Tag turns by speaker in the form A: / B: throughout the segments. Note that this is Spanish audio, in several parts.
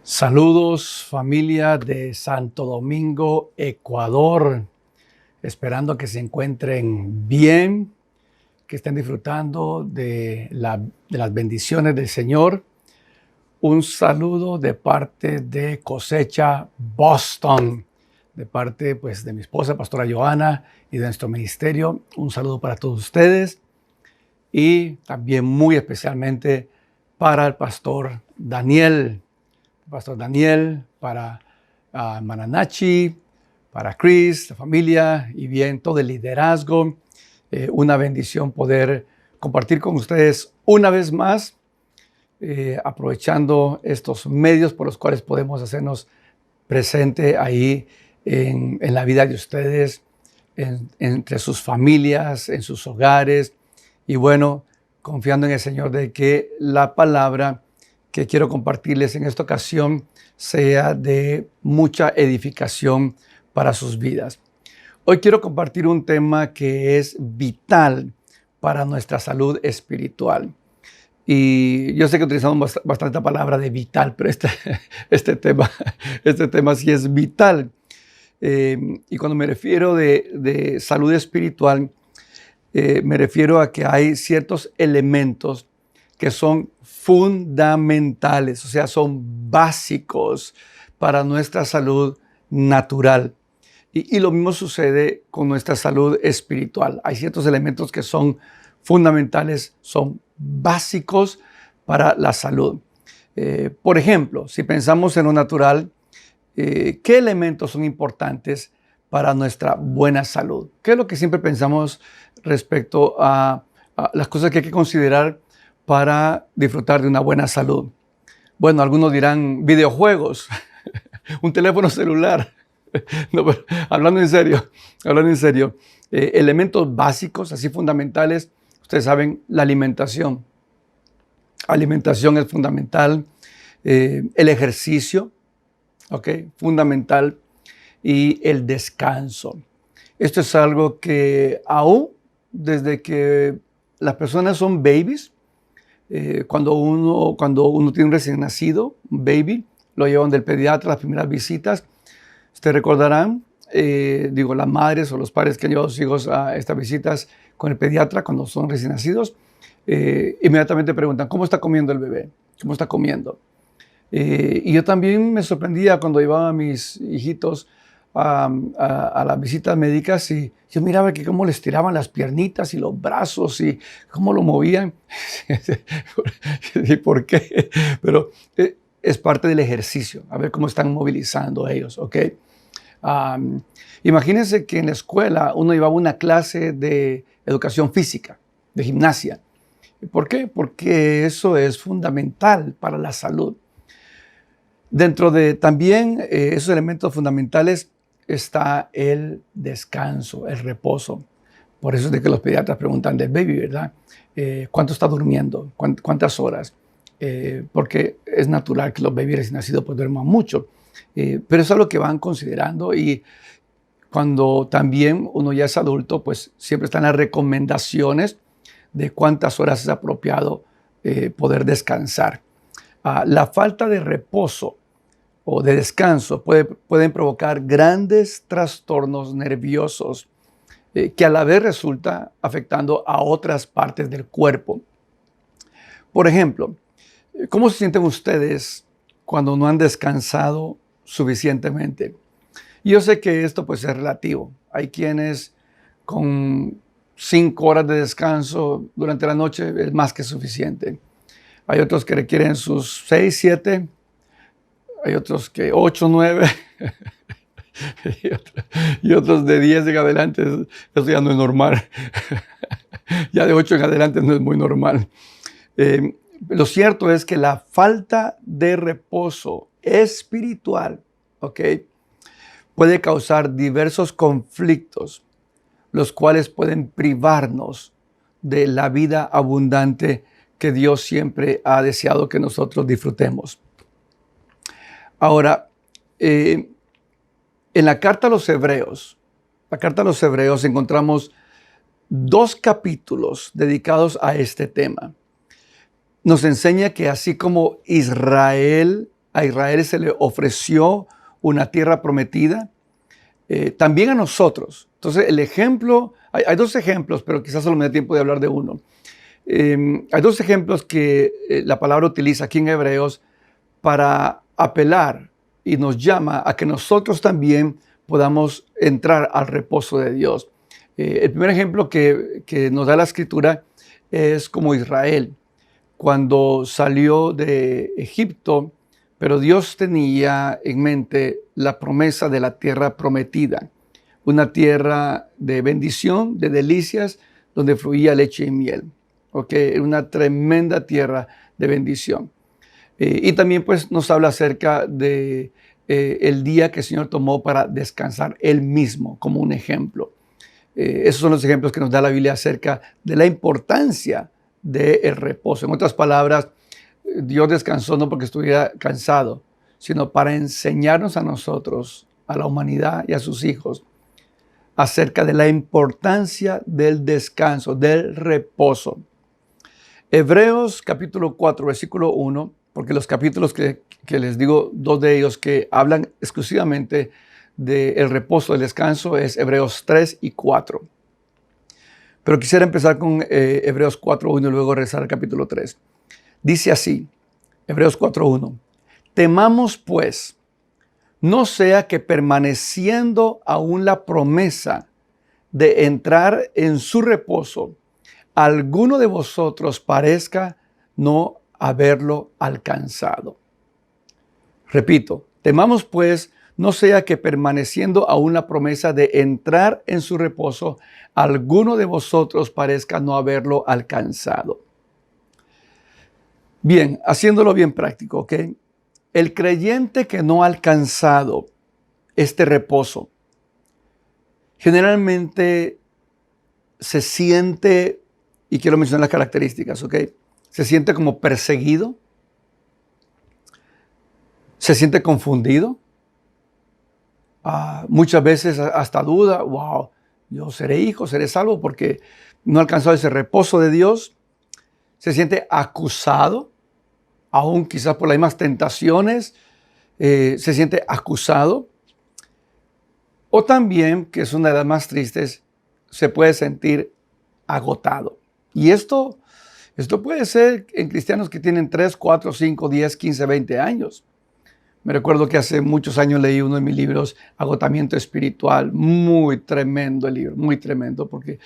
A: Saludos familia de Santo Domingo, Ecuador. Esperando que se encuentren bien, que estén disfrutando de las bendiciones del Señor. Un saludo de parte de Cosecha Boston, de parte pues, de mi esposa, Pastora Joana, y de nuestro ministerio. Un saludo para todos ustedes y también muy especialmente para el Pastor Daniel. Pastor Daniel, para Mananachi, para Chris, la familia y bien todo el liderazgo. Una bendición poder compartir con ustedes una vez más, aprovechando estos medios por los cuales podemos hacernos presente ahí en la vida de ustedes, entre sus familias, en sus hogares. Y bueno, confiando en el Señor de que la palabra que quiero compartirles en esta ocasión sea de mucha edificación para sus vidas. Hoy quiero compartir un tema que es vital para nuestra salud espiritual. Y yo sé que utilizamos bastante la palabra de vital, pero este tema sí es vital. Y cuando me refiero de salud espiritual, me refiero a que hay ciertos elementos que son fundamentales, o sea, son básicos para nuestra salud natural. Y lo mismo sucede con nuestra salud espiritual. Hay ciertos elementos que son fundamentales, son básicos para la salud. Por ejemplo, si pensamos en lo natural, ¿qué elementos son importantes para nuestra buena salud? ¿Qué es lo que siempre pensamos respecto a las cosas que hay que considerar para disfrutar de una buena salud? Bueno, algunos dirán videojuegos, un teléfono celular. No, pero hablando en serio, elementos básicos, así fundamentales, ustedes saben, la alimentación. Alimentación es fundamental, el ejercicio, ¿ok? Fundamental, y el descanso. Esto es algo que aún desde que las personas son babies, cuando uno tiene un recién nacido, un baby, lo llevan del pediatra a las primeras visitas. Ustedes recordarán, las madres o los padres que han llevado a sus hijos a estas visitas con el pediatra cuando son recién nacidos, inmediatamente preguntan, ¿cómo está comiendo el bebé? ¿Cómo está comiendo? Y yo también me sorprendía cuando llevaba a mis hijitos a las visitas médicas y yo miraba que cómo les tiraban las piernitas y los brazos y cómo lo movían. ¿Y por qué? Pero es parte del ejercicio, a ver cómo están movilizando ellos, ¿ok? Imagínense que en la escuela uno llevaba una clase de educación física, de gimnasia. ¿Por qué? Porque eso es fundamental para la salud. Dentro de también esos elementos fundamentales está el descanso, el reposo. Por eso es de que los pediatras preguntan del baby, ¿verdad? ¿Cuánto está durmiendo? ¿Cuántas horas? Porque es natural que los bebés recién nacidos pues duerman mucho. Pero eso es lo que van considerando, y cuando también uno ya es adulto, pues siempre están las recomendaciones de cuántas horas es apropiado poder descansar. La falta de reposo o de descanso pueden provocar grandes trastornos nerviosos que a la vez resulta afectando a otras partes del cuerpo. Por ejemplo, ¿cómo se sienten ustedes cuando no han descansado suficientemente? Yo sé que esto pues es relativo. Hay quienes con 5 horas de descanso durante la noche es más que suficiente. Hay otros que requieren sus 6, 7. Hay otros que 8, 9. y otros de 10 en adelante. Eso ya no es normal. Ya de 8 en adelante no es muy normal. Lo cierto es que la falta de reposo espiritual, ¿ok?, puede causar diversos conflictos, los cuales pueden privarnos de la vida abundante que Dios siempre ha deseado que nosotros disfrutemos. Ahora, en la carta a los Hebreos, encontramos 2 capítulos dedicados a este tema. Nos enseña que así como Israel a Israel se le ofreció una tierra prometida, también a nosotros. Entonces el ejemplo, hay dos ejemplos, pero quizás solo me dé tiempo de hablar de uno. Hay dos ejemplos que la palabra utiliza aquí en Hebreos para apelar y nos llama a que nosotros también podamos entrar al reposo de Dios. El primer ejemplo que nos da la Escritura es como Israel, cuando salió de Egipto, pero Dios tenía en mente la promesa de la tierra prometida, una tierra de bendición, de delicias, donde fluía leche y miel. ¿Okay? Una tremenda tierra de bendición. Y también pues nos habla acerca de el día que el Señor tomó para descansar Él mismo, como un ejemplo. Esos son los ejemplos que nos da la Biblia acerca de la importancia del reposo. En otras palabras, Dios descansó no porque estuviera cansado, sino para enseñarnos a nosotros, a la humanidad y a sus hijos, acerca de la importancia del descanso, del reposo. Hebreos capítulo 4, versículo 1, porque los capítulos que les digo, dos de ellos que hablan exclusivamente del reposo, del descanso, es Hebreos 3 y 4. Pero quisiera empezar con Hebreos 4, 1 y luego regresar al capítulo 3. Dice así, Hebreos 4, 1. Temamos pues, no sea que permaneciendo aún la promesa de entrar en su reposo, alguno de vosotros parezca no haberlo alcanzado. Repito, temamos pues, no sea que permaneciendo aún la promesa de entrar en su reposo, alguno de vosotros parezca no haberlo alcanzado. Bien, haciéndolo bien práctico, ¿ok? El creyente que no ha alcanzado este reposo, generalmente se siente, y quiero mencionar las características, ¿ok? Se siente como perseguido, se siente confundido, muchas veces hasta duda, wow, yo seré hijo, seré salvo porque no he alcanzado ese reposo de Dios. Se siente acusado, aún quizás por las mismas tentaciones, se siente acusado. O también, que es una de las más tristes, se puede sentir agotado. Y esto puede ser en cristianos que tienen 3, 4, 5, 10, 15, 20 años. Me recuerdo que hace muchos años leí uno de mis libros, Agotamiento Espiritual. Muy tremendo el libro, muy tremendo, porque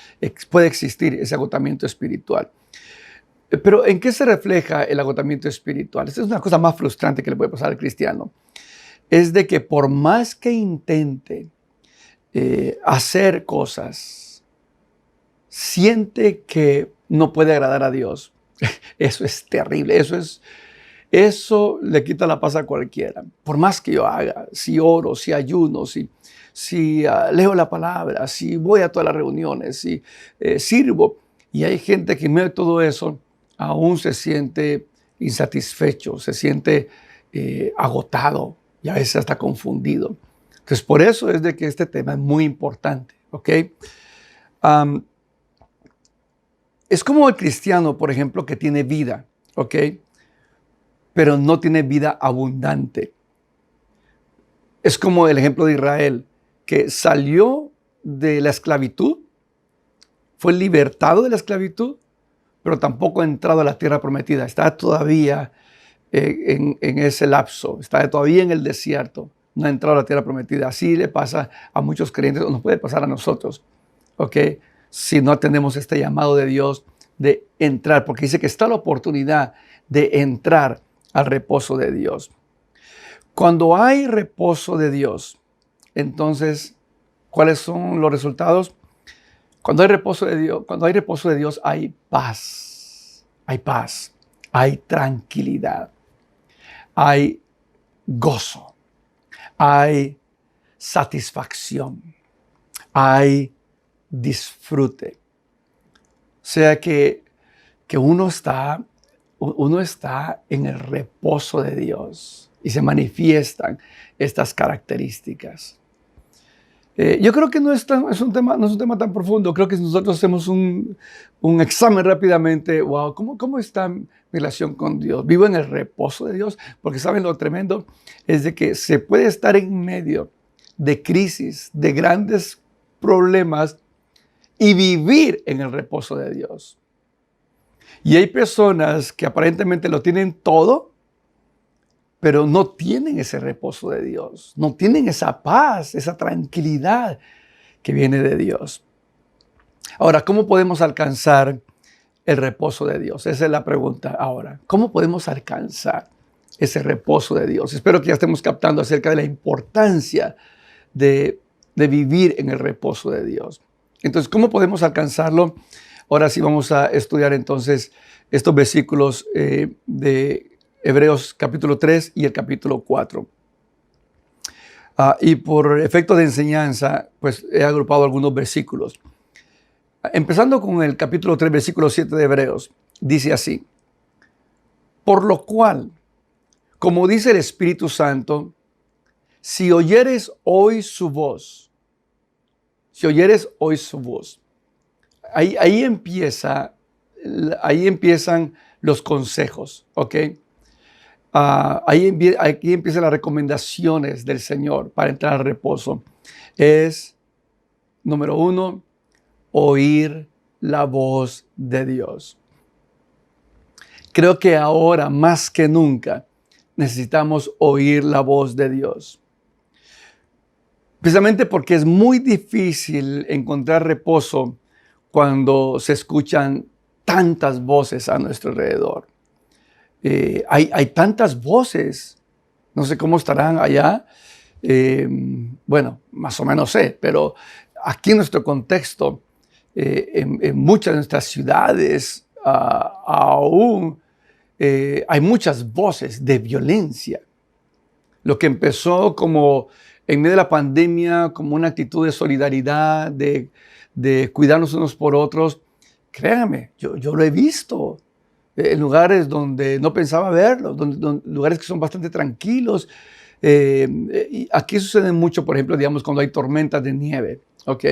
A: puede existir ese agotamiento espiritual. Pero ¿en qué se refleja el agotamiento espiritual? Esta es una cosa más frustrante que le puede pasar al cristiano. Es de que por más que intente hacer cosas, siente que no puede agradar a Dios. Eso es terrible, eso le quita la paz a cualquiera. Por más que yo haga, si oro, si ayuno, si leo la palabra, si voy a todas las reuniones, si sirvo. Y hay gente que en medio de todo eso aún se siente insatisfecho, se siente agotado y a veces hasta confundido. Entonces, por eso es de que este tema es muy importante, ¿ok? Es como el cristiano, por ejemplo, que tiene vida, ¿ok? Pero no tiene vida abundante. Es como el ejemplo de Israel, que salió de la esclavitud, fue libertado de la esclavitud, pero tampoco ha entrado a la tierra prometida. Está todavía en ese lapso, está todavía en el desierto, no ha entrado a la tierra prometida. Así le pasa a muchos creyentes, o nos puede pasar a nosotros, ¿ok? Si no atendemos este llamado de Dios de entrar, porque dice que está la oportunidad de entrar al reposo de Dios. Cuando hay reposo de Dios, entonces, ¿cuáles son los resultados? Cuando hay reposo de Dios, hay paz, hay tranquilidad, hay gozo, hay satisfacción, hay disfrute. O sea que uno está en el reposo de Dios y se manifiestan estas características. Yo creo que no es un tema tan profundo. Creo que si nosotros hacemos un examen rápidamente, wow, ¿cómo está mi relación con Dios? ¿Vivo en el reposo de Dios? Porque saben lo tremendo es de que se puede estar en medio de crisis, de grandes problemas y vivir en el reposo de Dios. Y hay personas que aparentemente lo tienen todo, pero no tienen ese reposo de Dios, no tienen esa paz, esa tranquilidad que viene de Dios. Ahora, ¿cómo podemos alcanzar el reposo de Dios? Esa es la pregunta ahora. ¿Cómo podemos alcanzar ese reposo de Dios? Espero que ya estemos captando acerca de la importancia de vivir en el reposo de Dios. Entonces, ¿cómo podemos alcanzarlo? Ahora sí vamos a estudiar entonces estos versículos de Hebreos capítulo 3 y el capítulo 4. Y por efecto de enseñanza, pues he agrupado algunos versículos. Empezando con el capítulo 3, versículo 7 de Hebreos, dice así: por lo cual, como dice el Espíritu Santo, si oyeres hoy su voz, ahí empiezan los consejos, ¿ok? Aquí empiezan las recomendaciones del Señor para entrar al reposo. Es, número 1, oír la voz de Dios. Creo que ahora más que nunca necesitamos oír la voz de Dios. Precisamente porque es muy difícil encontrar reposo cuando se escuchan tantas voces a nuestro alrededor. Hay tantas voces, no sé cómo estarán allá, bueno, más o menos sé, pero aquí en nuestro contexto, en muchas de nuestras ciudades, aún hay muchas voces de violencia. Lo que empezó como en medio de la pandemia, como una actitud de solidaridad, de cuidarnos unos por otros, créanme, yo lo he visto en lugares donde no pensaba verlos, lugares que son bastante tranquilos. Y aquí sucede mucho, por ejemplo, digamos, cuando hay tormentas de nieve, ¿ok?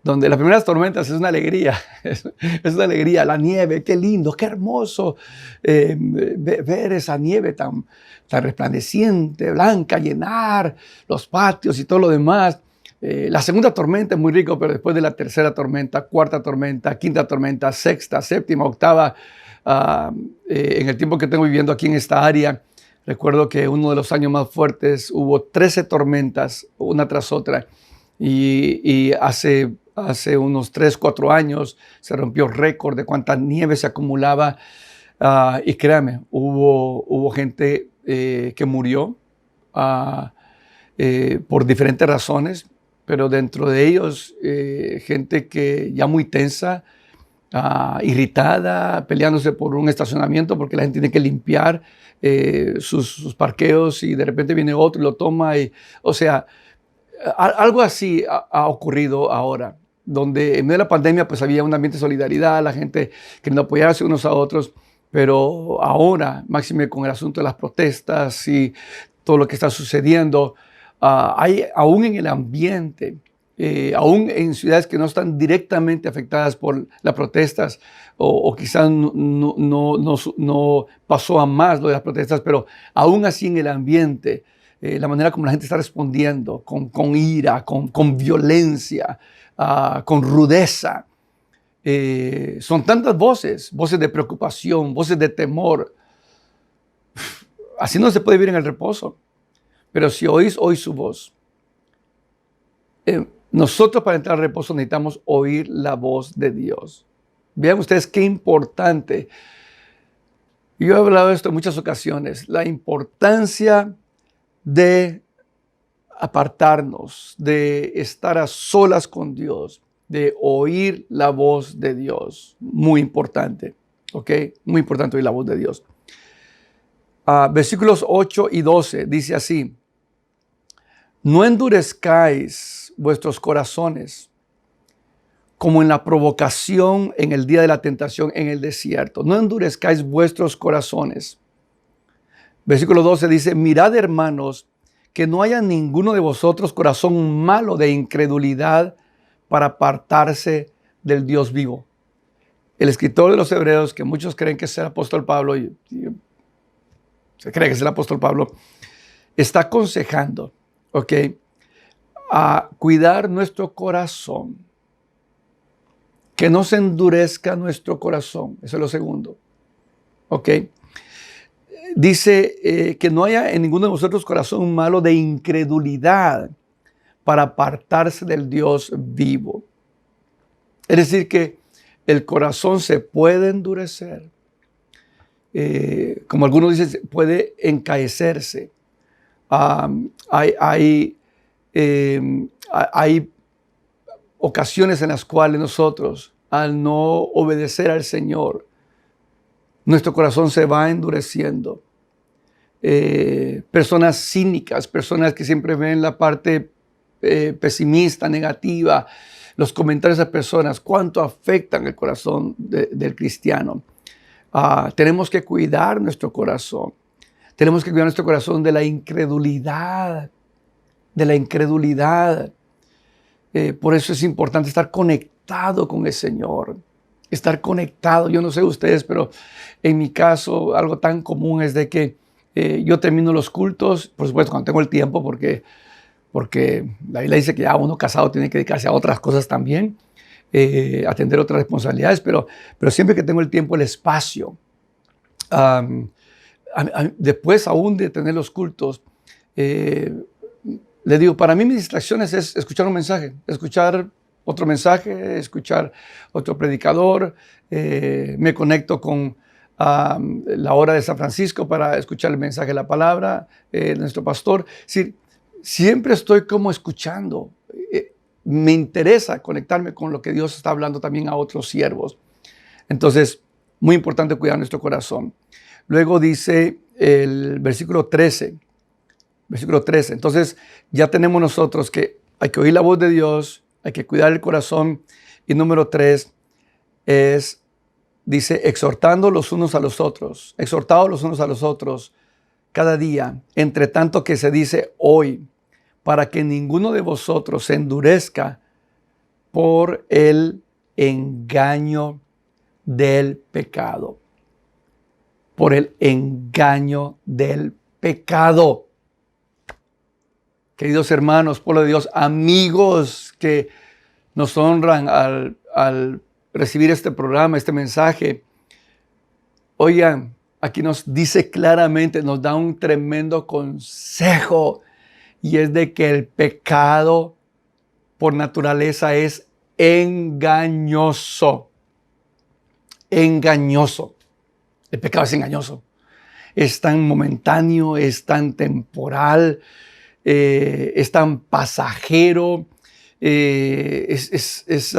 A: Donde las primeras tormentas es una alegría, es una alegría, la nieve, qué lindo, qué hermoso ver esa nieve tan resplandeciente, blanca, llenar los patios y todo lo demás. La segunda tormenta es muy rico, pero después de la tercera tormenta, cuarta tormenta, quinta tormenta, sexta, séptima, octava, en el tiempo que tengo viviendo aquí en esta área, recuerdo que uno de los años más fuertes hubo 13 tormentas, una tras otra, y hace unos 3, 4 años se rompió récord de cuánta nieve se acumulaba, y créame, hubo gente que murió por diferentes razones, pero dentro de ellos gente que ya muy tensa, irritada, peleándose por un estacionamiento porque la gente tiene que limpiar sus parqueos y de repente viene otro y lo toma. O sea, algo así ha ocurrido ahora, donde en medio de la pandemia pues había un ambiente de solidaridad, la gente queriendo apoyarse unos a otros, pero ahora, máxime con el asunto de las protestas y todo lo que está sucediendo, hay aún en el ambiente, aún en ciudades que no están directamente afectadas por las protestas, o quizás no pasó a más lo de las protestas, pero aún así en el ambiente, la manera como la gente está respondiendo, con ira, con violencia, con rudeza. Son tantas voces de preocupación, voces de temor. Así no se puede vivir en el reposo. Pero si oís hoy su voz, nosotros para entrar al reposo necesitamos oír la voz de Dios. Vean ustedes qué importante. Yo he hablado de esto en muchas ocasiones, la importancia de apartarnos, de estar a solas con Dios, de oír la voz de Dios. Muy importante, ¿ok? Muy importante oír la voz de Dios. Versículos 8 y 12 dice así: no endurezcáis vuestros corazones como en la provocación en el día de la tentación en el desierto. No endurezcáis vuestros corazones. Versículo 12 dice: mirad, hermanos, que no haya ninguno de vosotros corazón malo de incredulidad para apartarse del Dios vivo. El escritor de los Hebreos, que muchos creen que es el apóstol Pablo, se cree que es el apóstol Pablo, está aconsejando, ¿ok?, a cuidar nuestro corazón, que no se endurezca nuestro corazón. Eso es lo segundo, ¿ok? Dice que no haya en ninguno de vosotros corazón malo de incredulidad para apartarse del Dios vivo. Es decir, que el corazón se puede endurecer. Como algunos dicen, puede encaecerse. Hay ocasiones en las cuales nosotros, al no obedecer al Señor, nuestro corazón se va endureciendo. Personas cínicas, personas que siempre ven la parte pesimista, negativa, los comentarios de personas, cuánto afectan el corazón del cristiano. Tenemos que cuidar nuestro corazón. Tenemos que cuidar nuestro corazón de la incredulidad. Por eso es importante estar conectado con el Señor. Estar conectado. Yo no sé ustedes, pero en mi caso, algo tan común es de que yo termino los cultos, por supuesto, cuando tengo el tiempo, porque la Biblia dice que ya uno casado tiene que dedicarse a otras cosas también, atender otras responsabilidades, pero siempre que tengo el tiempo, el espacio, después aún de tener los cultos, le digo, para mí mis distracciones es escuchar un mensaje, escuchar otro mensaje, escuchar otro predicador, me conecto con la hora de San Francisco para escuchar el mensaje de la palabra de nuestro pastor. Sí, siempre estoy como escuchando. Me interesa conectarme con lo que Dios está hablando también a otros siervos. Entonces, muy importante cuidar nuestro corazón. Luego dice el versículo 13. Entonces, ya tenemos nosotros que hay que oír la voz de Dios, hay que cuidar el corazón. Y número 3 dice, exhortados los unos a los otros cada día, entre tanto que se dice hoy, para que ninguno de vosotros se endurezca por el engaño del pecado. Por el engaño del pecado. Queridos hermanos, pueblo de Dios, amigos que nos honran al recibir este programa, este mensaje, oigan, aquí nos dice claramente, nos da un tremendo consejo, y es de que el pecado por naturaleza es engañoso. Engañoso. El pecado es engañoso. Es tan momentáneo, es tan temporal, es tan pasajero, es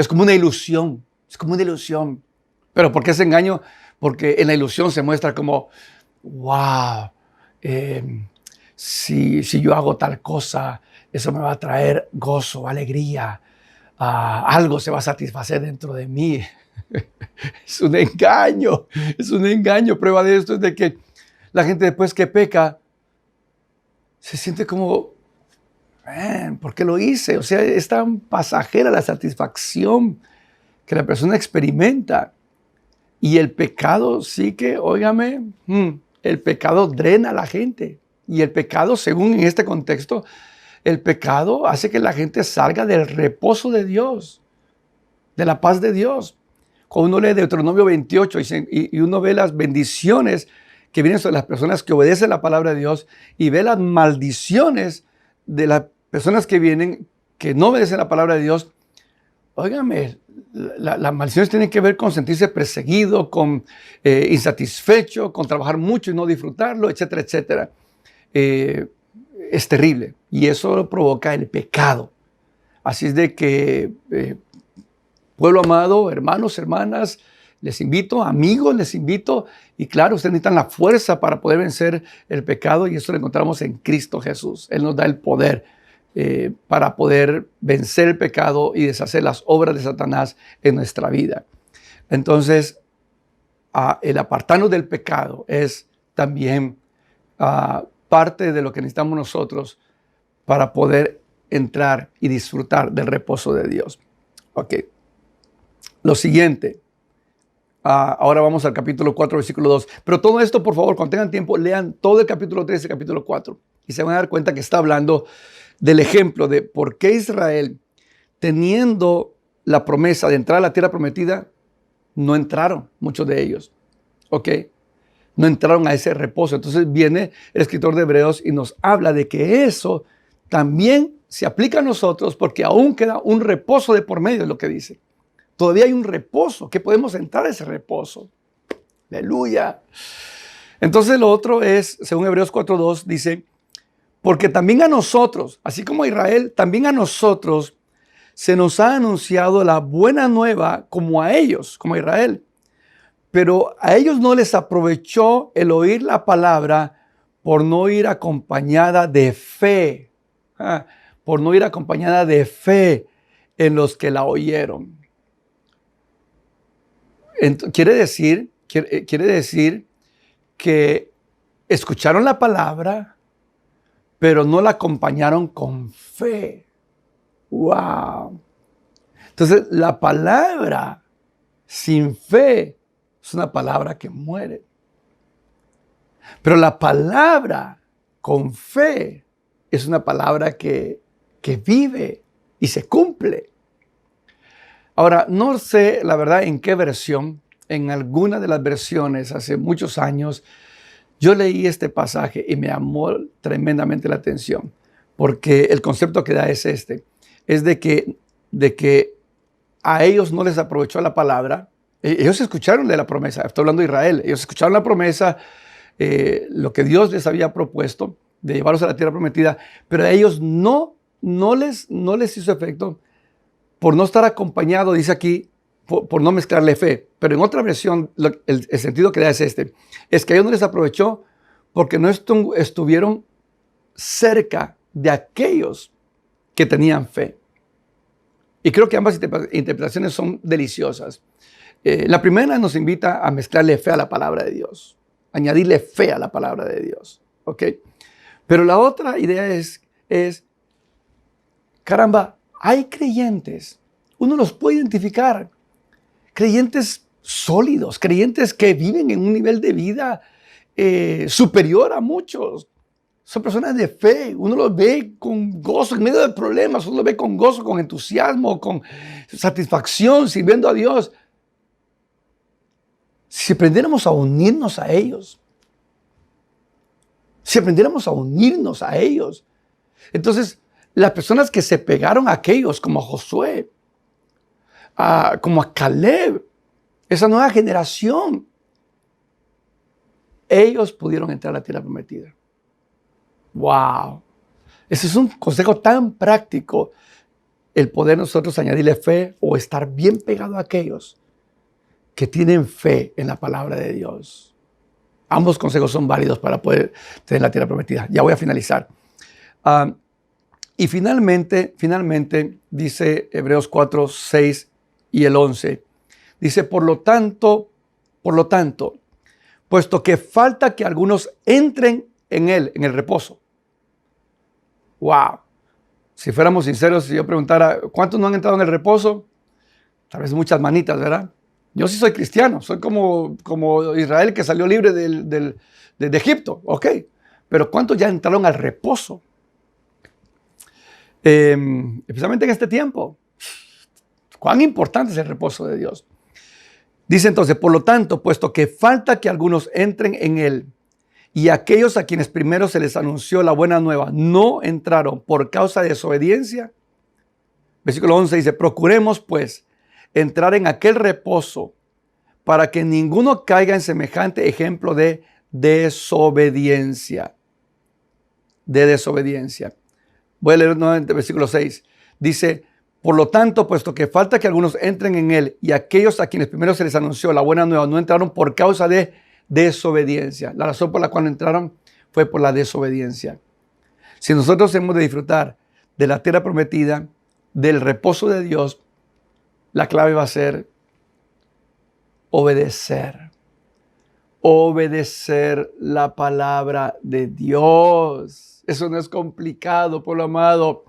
A: como una ilusión. Es como una ilusión. ¿Pero por qué es engaño? Porque en la ilusión se muestra como, wow, si yo hago tal cosa, eso me va a traer gozo, alegría, algo se va a satisfacer dentro de mí. Es un engaño. Prueba de esto es de que la gente después que peca se siente como, ¿por qué lo hice? O sea, es tan pasajera la satisfacción que la persona experimenta. Y el pecado sí que, óigame, el pecado drena a la gente. Y el pecado, según en este contexto, el pecado hace que la gente salga del reposo de Dios, de la paz de Dios. Cuando uno lee Deuteronomio 28 y uno ve las bendiciones que vienen sobre las personas que obedecen la palabra de Dios y ve las maldiciones de las personas que vienen que no obedecen la palabra de Dios, óigame, las maldiciones tienen que ver con sentirse perseguido, con insatisfecho, con trabajar mucho y no disfrutarlo, etcétera, etcétera. Es terrible y eso provoca el pecado. Así es de que, pueblo amado, hermanos, hermanas, les invito, amigos, les invito, y claro, ustedes necesitan la fuerza para poder vencer el pecado y eso lo encontramos en Cristo Jesús. Él nos da el poder para poder vencer el pecado y deshacer las obras de Satanás en nuestra vida. Entonces, el apartarnos del pecado es también parte de lo que necesitamos nosotros para poder entrar y disfrutar del reposo de Dios. Ok. Lo siguiente. Ahora vamos al capítulo 4, versículo 2. Pero todo esto, por favor, cuando tengan tiempo, lean todo el capítulo 3 y el capítulo 4. Y se van a dar cuenta que está hablando del ejemplo de por qué Israel, teniendo la promesa de entrar a la tierra prometida, no entraron, muchos de ellos. ¿Ok? No entraron a ese reposo. Entonces viene el escritor de Hebreos y nos habla de que eso también se aplica a nosotros porque aún queda un reposo de por medio, es lo que dice. Todavía hay un reposo, que podemos entrar a ese reposo. Aleluya. Entonces lo otro es, según Hebreos 4:2, dice, porque también a nosotros, así como a Israel, también a nosotros se nos ha anunciado la buena nueva como a ellos, como a Israel. Pero a ellos no les aprovechó el oír la palabra por no ir acompañada de fe. Por no ir acompañada de fe en los que la oyeron. Quiere decir que escucharon la palabra, pero no la acompañaron con fe. ¡Wow! Entonces, la palabra sin fe es una palabra que muere. Pero la palabra con fe es una palabra que vive y se cumple. Ahora, no sé la verdad en qué versión, en alguna de las versiones hace muchos años, yo leí este pasaje y me llamó tremendamente la atención, porque el concepto que da es este, es de que a ellos no les aprovechó la palabra. Ellos escucharon de la promesa, estoy hablando de Israel, ellos escucharon la promesa, lo que Dios les había propuesto de llevarlos a la tierra prometida, pero a ellos no les hizo efecto por no estar acompañado, dice aquí, por no mezclarle fe. Pero en otra versión, el sentido que da es este, es que a ellos no les aprovechó porque no estuvieron cerca de aquellos que tenían fe. Y creo que ambas interpretaciones son deliciosas. La primera nos invita a mezclarle fe a la palabra de Dios, añadirle fe a la palabra de Dios. ¿Ok? Pero la otra idea es, caramba, hay creyentes, uno los puede identificar, creyentes sólidos, creyentes que viven en un nivel de vida superior a muchos. Son personas de fe, uno los ve con gozo en medio de problemas, uno los ve con gozo, con entusiasmo, con satisfacción, sirviendo a Dios. Si aprendiéramos a unirnos a ellos, entonces las personas que se pegaron a aquellos, como a Josué, como a Caleb, esa nueva generación, ellos pudieron entrar a la tierra prometida. ¡Wow! Ese es un consejo tan práctico, el poder nosotros añadirle fe o estar bien pegado a aquellos que tienen fe en la palabra de Dios. Ambos consejos son válidos para poder tener la tierra prometida. Ya voy a finalizar. Y finalmente, dice Hebreos 4, 6 y el 11. Dice, por lo tanto, puesto que falta que algunos entren en él, en el reposo. ¡Wow! Si fuéramos sinceros, si yo preguntara, ¿cuántos no han entrado en el reposo? Tal vez muchas manitas, ¿verdad? Yo sí soy cristiano, soy como Israel que salió libre de Egipto, ok. Pero ¿cuántos ya entraron al reposo? Especialmente en este tiempo. ¿Cuán importante es el reposo de Dios? Dice entonces, por lo tanto, puesto que falta que algunos entren en él, y aquellos a quienes primero se les anunció la buena nueva no entraron por causa de desobediencia. Versículo 11 dice, procuremos pues entrar en aquel reposo para que ninguno caiga en semejante ejemplo de desobediencia. Voy a leer nuevamente el versículo 6. Dice, por lo tanto, puesto que falta que algunos entren en él y aquellos a quienes primero se les anunció la buena nueva no entraron por causa de desobediencia. La razón por la cual no entraron fue por la desobediencia. Si nosotros hemos de disfrutar de la tierra prometida, del reposo de Dios, la clave va a ser obedecer. obedecer la palabra de Dios. Eso no es complicado, pueblo amado.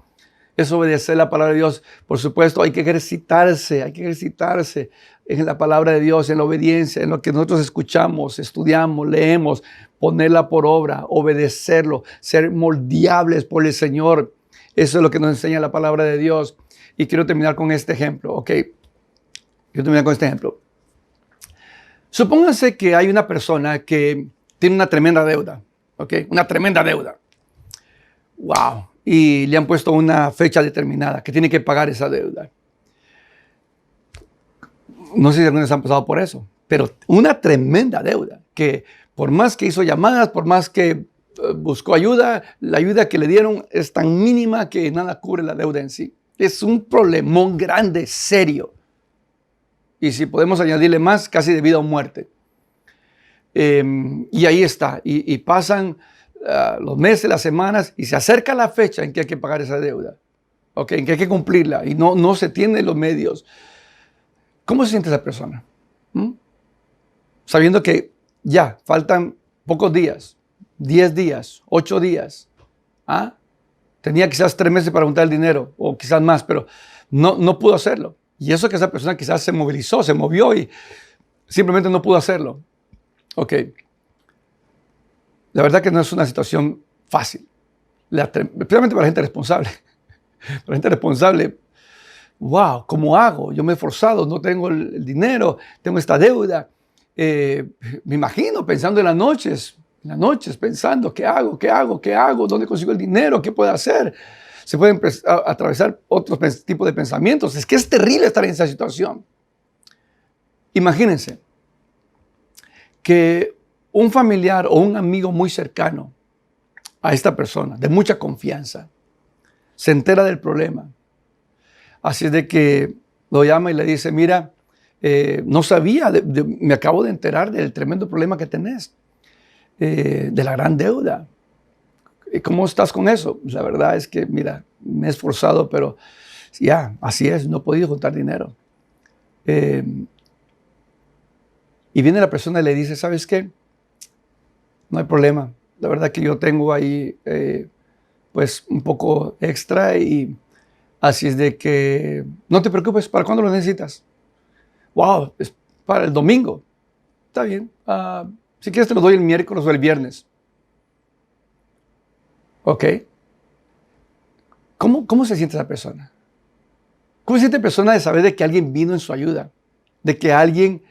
A: Es obedecer la palabra de Dios. Por supuesto, hay que ejercitarse en la palabra de Dios, en la obediencia, en lo que nosotros escuchamos, estudiamos, leemos, ponerla por obra, obedecerlo, ser moldeables por el Señor. Eso es lo que nos enseña la palabra de Dios. Y quiero terminar con este ejemplo, ¿ok? Quiero terminar con este ejemplo. Supónganse que hay una persona que tiene una tremenda deuda, ¿ok? Una tremenda deuda. ¡Wow! Y le han puesto una fecha determinada que tiene que pagar esa deuda. No sé si algunos han pasado por eso, pero una tremenda deuda que por más que hizo llamadas, por más que buscó ayuda, la ayuda que le dieron es tan mínima que nada cubre la deuda en sí. Es un problemón grande, serio. Y si podemos añadirle más, casi de vida o muerte. Y ahí está. Y pasan los meses, las semanas, y se acerca la fecha en que hay que pagar esa deuda. Okay, en que hay que cumplirla. Y no se tienen los medios. ¿Cómo se siente esa persona? Sabiendo que ya faltan pocos días, 10 días, 8 días. Tenía quizás 3 meses para juntar el dinero, o quizás más, pero no pudo hacerlo. Y eso que esa persona quizás se movilizó, se movió y simplemente no pudo hacerlo. Ok. La verdad que no es una situación fácil, especialmente para la gente responsable. Para la gente responsable, wow, ¿cómo hago? Yo me he esforzado, no tengo el dinero, tengo esta deuda. Me imagino pensando en las noches pensando, ¿qué hago? ¿Qué hago? ¿Qué hago? ¿Dónde consigo el dinero? ¿Qué puedo hacer? Se pueden atravesar otros tipos de pensamientos. Es que es terrible estar en esa situación. Imagínense que un familiar o un amigo muy cercano a esta persona, de mucha confianza, se entera del problema. Así es de que lo llama y le dice, mira, no sabía, me acabo de enterar del tremendo problema que tenés, de la gran deuda. ¿Cómo estás con eso? La verdad es que, mira, me he esforzado, pero ya, así es, no he podido juntar dinero. Y viene la persona y le dice, ¿sabes qué? No hay problema. La verdad que yo tengo ahí, pues, un poco extra y así es de que no te preocupes, ¿para cuándo lo necesitas? Wow, es para el domingo. Está bien. Si quieres te lo doy el miércoles o el viernes. Ok. ¿Cómo se siente esa persona? ¿Cómo se siente la persona de saber de que alguien vino en su ayuda? De que alguien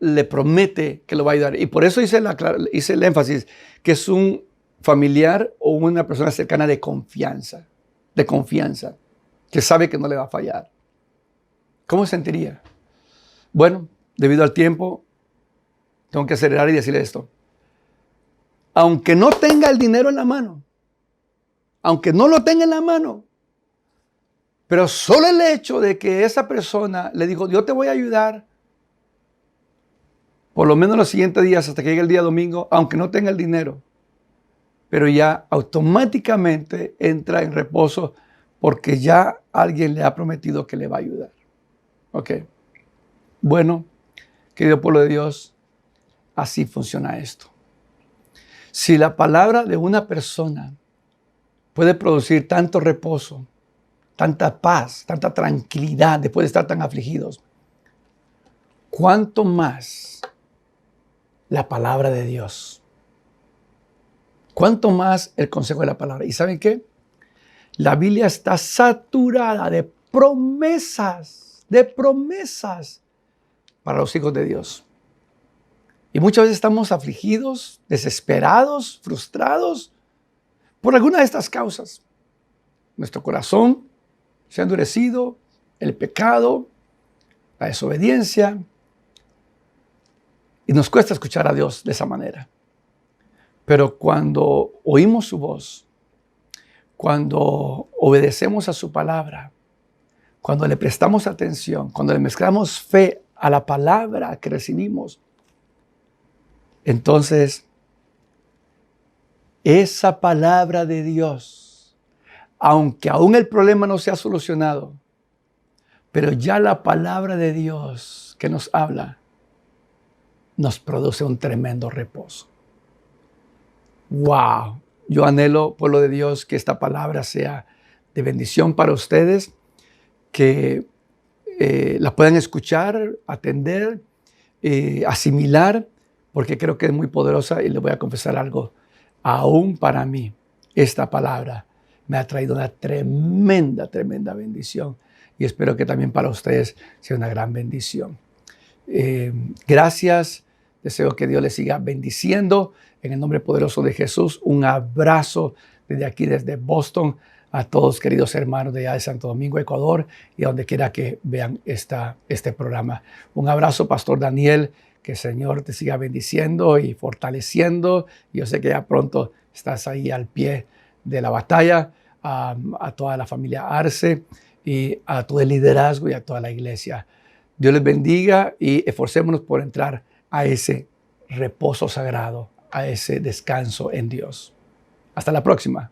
A: le promete que lo va a ayudar. Y por eso hice el énfasis que es un familiar o una persona cercana de confianza, que sabe que no le va a fallar. ¿Cómo se sentiría? Bueno, debido al tiempo, tengo que acelerar y decirle esto. Aunque no tenga el dinero en la mano, aunque no lo tenga en la mano, pero solo el hecho de que esa persona le dijo, yo te voy a ayudar, por lo menos los siguientes días hasta que llegue el día domingo, aunque no tenga el dinero, pero ya automáticamente entra en reposo porque ya alguien le ha prometido que le va a ayudar. Ok. Bueno, querido pueblo de Dios, así funciona esto. Si la palabra de una persona puede producir tanto reposo, tanta paz, tanta tranquilidad después de estar tan afligidos, ¿cuánto más la palabra de Dios? ¿Cuánto más el consejo de la palabra? ¿Y saben qué? La Biblia está saturada de promesas para los hijos de Dios. Y muchas veces estamos afligidos, desesperados, frustrados por alguna de estas causas. Nuestro corazón se ha endurecido, el pecado, la desobediencia, y nos cuesta escuchar a Dios de esa manera. Pero cuando oímos su voz, cuando obedecemos a su palabra, cuando le prestamos atención, cuando le mezclamos fe a la palabra que recibimos, entonces esa palabra de Dios, aunque aún el problema no se ha solucionado, pero ya la palabra de Dios que nos habla nos produce un tremendo reposo. ¡Wow! Yo anhelo, pueblo de Dios, que esta palabra sea de bendición para ustedes, que la puedan escuchar, atender, asimilar, porque creo que es muy poderosa y les voy a confesar algo. Aún para mí, esta palabra me ha traído una tremenda, tremenda bendición y espero que también para ustedes sea una gran bendición. Gracias, deseo que Dios les siga bendiciendo en el nombre poderoso de Jesús. Un abrazo desde aquí, desde Boston, a todos queridos hermanos de allá de Santo Domingo, Ecuador, y a donde quiera que vean este programa. Un abrazo, Pastor Daniel, que el Señor te siga bendiciendo y fortaleciendo. Yo sé que ya pronto estás ahí al pie de la batalla, a toda la familia Arce y a todo el liderazgo y a toda la iglesia. Dios les bendiga y esforcémonos por entrar a ese reposo sagrado, a ese descanso en Dios. Hasta la próxima.